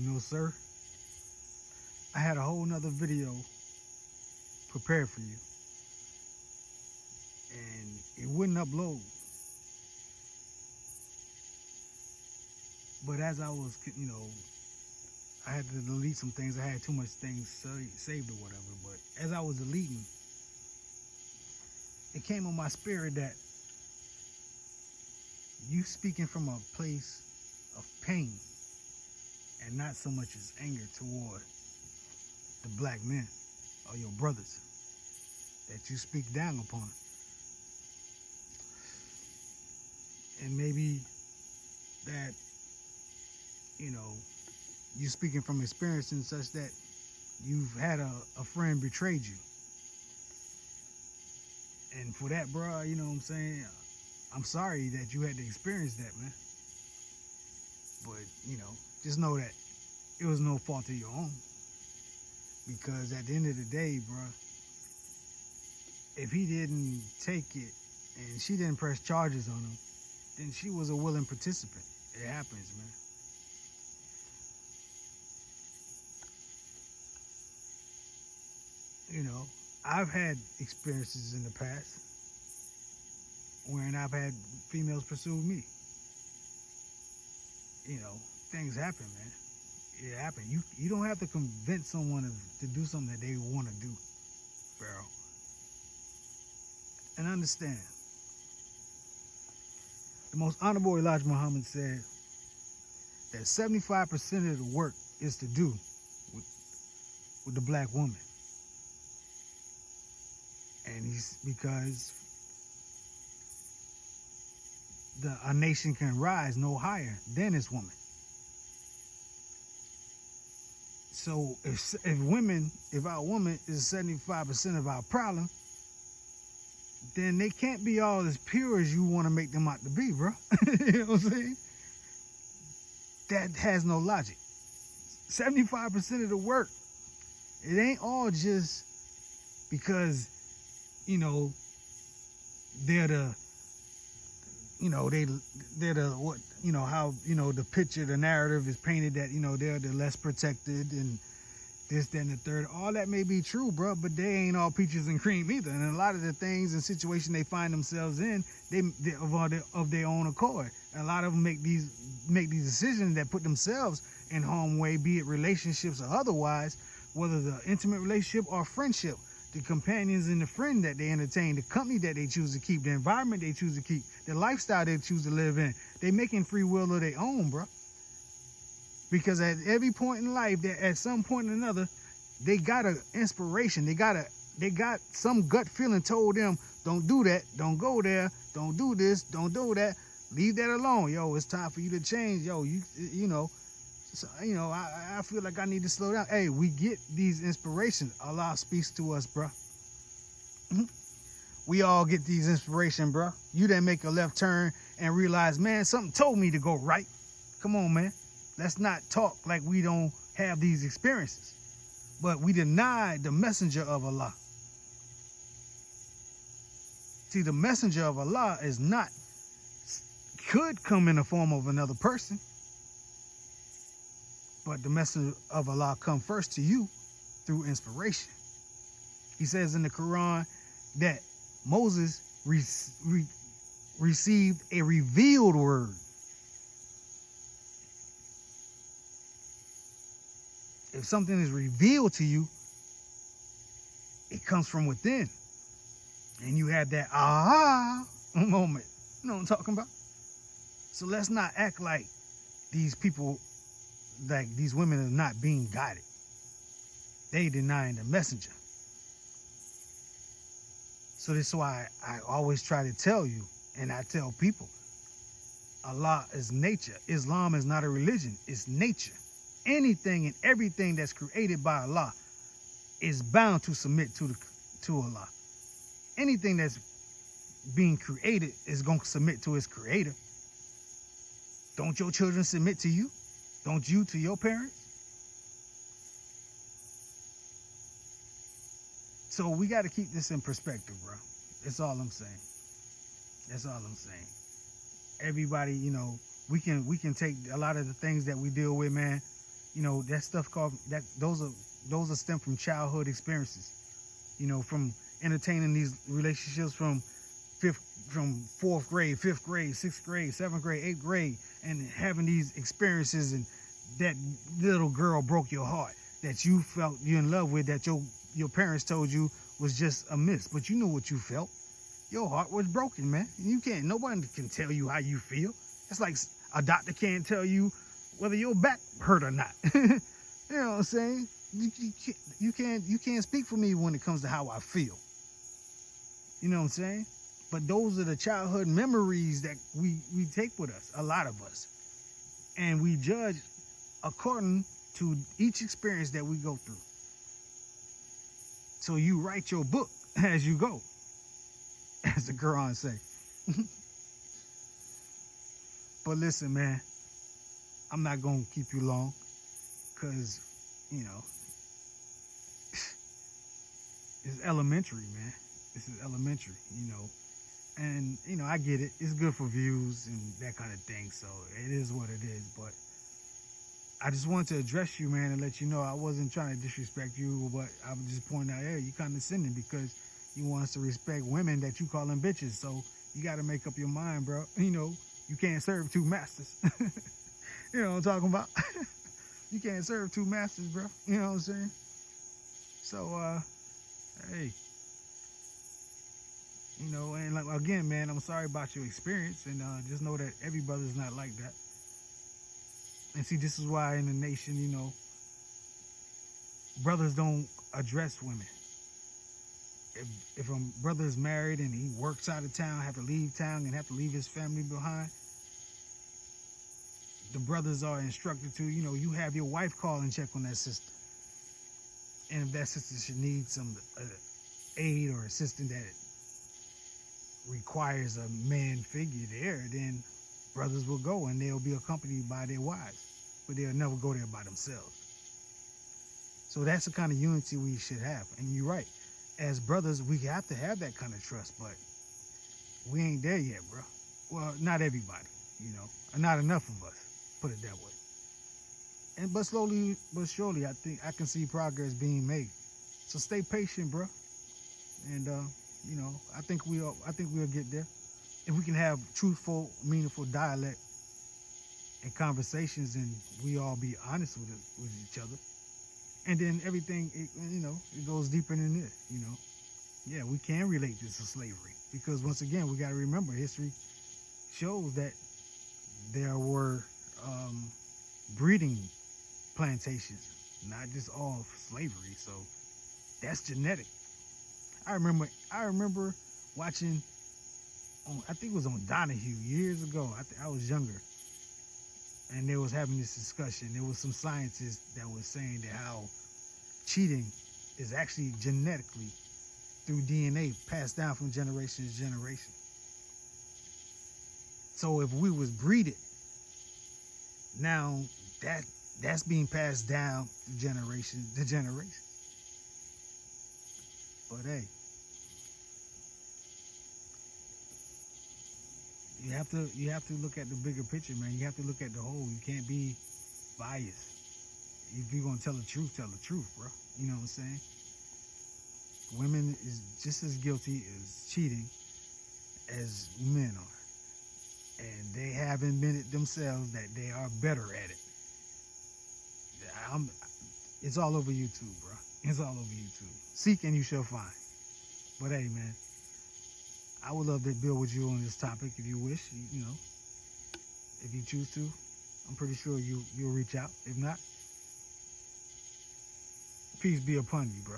You know, sir, I had a whole nother video prepared for you, and it wouldn't upload. But as I was, I had to delete some things. I had too much things saved or whatever. But as I was deleting, it came on my spirit that you speaking from a place of pain and not so much as anger toward the black men or your brothers that you speak down upon. And maybe that, you speaking from experience and such that you've had a friend betrayed you. And for that, bro, you know what I'm saying? I'm sorry that you had to experience that, man. But, just know that it was no fault of your own. Because at the end of the day, bro, if he didn't take it and she didn't press charges on him, then she was a willing participant. It happens, man. I've had experiences in the past wherein I've had females pursue me. Things happen, man. It happens. You don't have to convince someone to do something that they want to do, Pharaoh. And understand, the most honorable Elijah Muhammad said that 75% of the work is to do with the black woman. And he's because a nation can rise no higher than its woman. So if our woman is 75% of our problem, then they can't be all as pure as you want to make them out to be, bro. You know what I'm saying? That has no logic. 75% of the work, it ain't all just because, they're the, they're the what, how, the picture, the narrative is painted that, they're the less protected and this, that, and the third. All that may be true, bro, but they ain't all peaches and cream either. And a lot of the things and situations they find themselves in, they of their own accord. And a lot of them make these decisions that put themselves in harm's way, be it relationships or otherwise, whether the intimate relationship or friendship, the companions and the friend that they entertain, the company that they choose to keep, the environment they choose to keep, the lifestyle they choose to live in. They making free will of their own, bro. Because at every point in life, that at some point or another, they got an inspiration. They got some gut feeling told them, don't do that, don't go there, don't do this, don't do that, leave that alone. Yo, it's time for you to change. Yo, so, I feel like I need to slow down. Hey, we get these inspirations. Allah speaks to us, bro. We all get these inspirations, bro. You didn't make a left turn and realize, man, something told me to go right. Come on, man. Let's not talk like we don't have these experiences. But we deny the messenger of Allah. See, the messenger of Allah could come in the form of another person. But the messenger of Allah come first to you through inspiration. He says in the Quran that Moses received a revealed word. If something is revealed to you, it comes from within. And you have that aha moment. You know what I'm talking about? So let's not act like these people, like these women are not being guided. They denying the messenger. So this is why I always try to tell you, and I tell people, Allah is nature. Islam is not a religion, it's nature. Anything and everything that's created by Allah is bound to submit to Allah. Anything that's being created is going to submit to its creator. Don't your children submit to you? Don't you to your parents? So we got to keep this in perspective, bro. That's all I'm saying. That's all I'm saying. Everybody, we can take a lot of the things that we deal with, man, You know, that stuff called that. Those are stem from childhood experiences. You know, from entertaining these relationships from fourth grade, fifth grade, sixth grade, seventh grade, eighth grade, and having these experiences, and that little girl broke your heart, that you felt you in love with, that your parents told you was just a miss, but you know what you felt. Your heart was broken, man. Nobody can tell you how you feel. It's like a doctor can't tell you whether your back hurt or not. You know what I'm saying? You can't speak for me when it comes to how I feel. You know what I'm saying? But those are the childhood memories that we take with us, a lot of us. And we judge according to each experience that we go through. So you write your book as you go, as the Quran say. But listen, man, I'm not going to keep you long because, you know, it's elementary, man. This is elementary, you know. And, you know, I get it. It's good for views and that kind of thing. So it is what it is. But I just wanted to address you, man, and let you know I wasn't trying to disrespect you, but I was just pointing out, hey, you condescending because you want us to respect women that you call them bitches. So you got to make up your mind, bro. You know, you can't serve two masters. You know what I'm talking about? You can't serve two masters, bro. You know what I'm saying? So, hey. You know, and like, again, man, I'm sorry about your experience, and just know that every brother's not like that. And see, this is why in the nation, you know, brothers don't address women. If a brother is married and he works out of town, have to leave town and have to leave his family behind, the brothers are instructed to, you know, you have your wife call and check on that sister. And if that sister should need some aid or assistance that requires a man figure there, then brothers will go and they'll be accompanied by their wives, but they'll never go there by themselves. So that's the kind of unity we should have. And you're right. As brothers, we have to have that kind of trust, but we ain't there yet, bro. Well, not everybody, you know, not enough of us, put it that way. But slowly but surely, I think I can see progress being made. So stay patient, bro. And you know, I think we'll get there if we can have truthful, meaningful dialect and conversations, and we all be honest with each other. And then everything, you know, it goes deeper than this. You know, yeah, we can relate this to slavery because once again, we got to remember history shows that there were breeding plantations, not just all slavery. So that's genetic. I remember watching I think it was on Donahue years ago. I was younger, and they was having this discussion. There was some scientists that was saying that how cheating is actually genetically through DNA passed down from generation to generation. So if we was breeded, now that's being passed down from generation to generation. But hey, you have to look at the bigger picture, man. You have to look at the whole. You can't be biased. If you're gonna tell the truth, bro. You know what I'm saying? Women is just as guilty as cheating as men are, and they have admitted themselves that they are better at it. It's all over YouTube, bro. It's all over YouTube. Seek and you shall find. But hey, man, I would love to build with you on this topic if you wish. You know, if you choose to, I'm pretty sure you'll reach out. If not, peace be upon you, bro.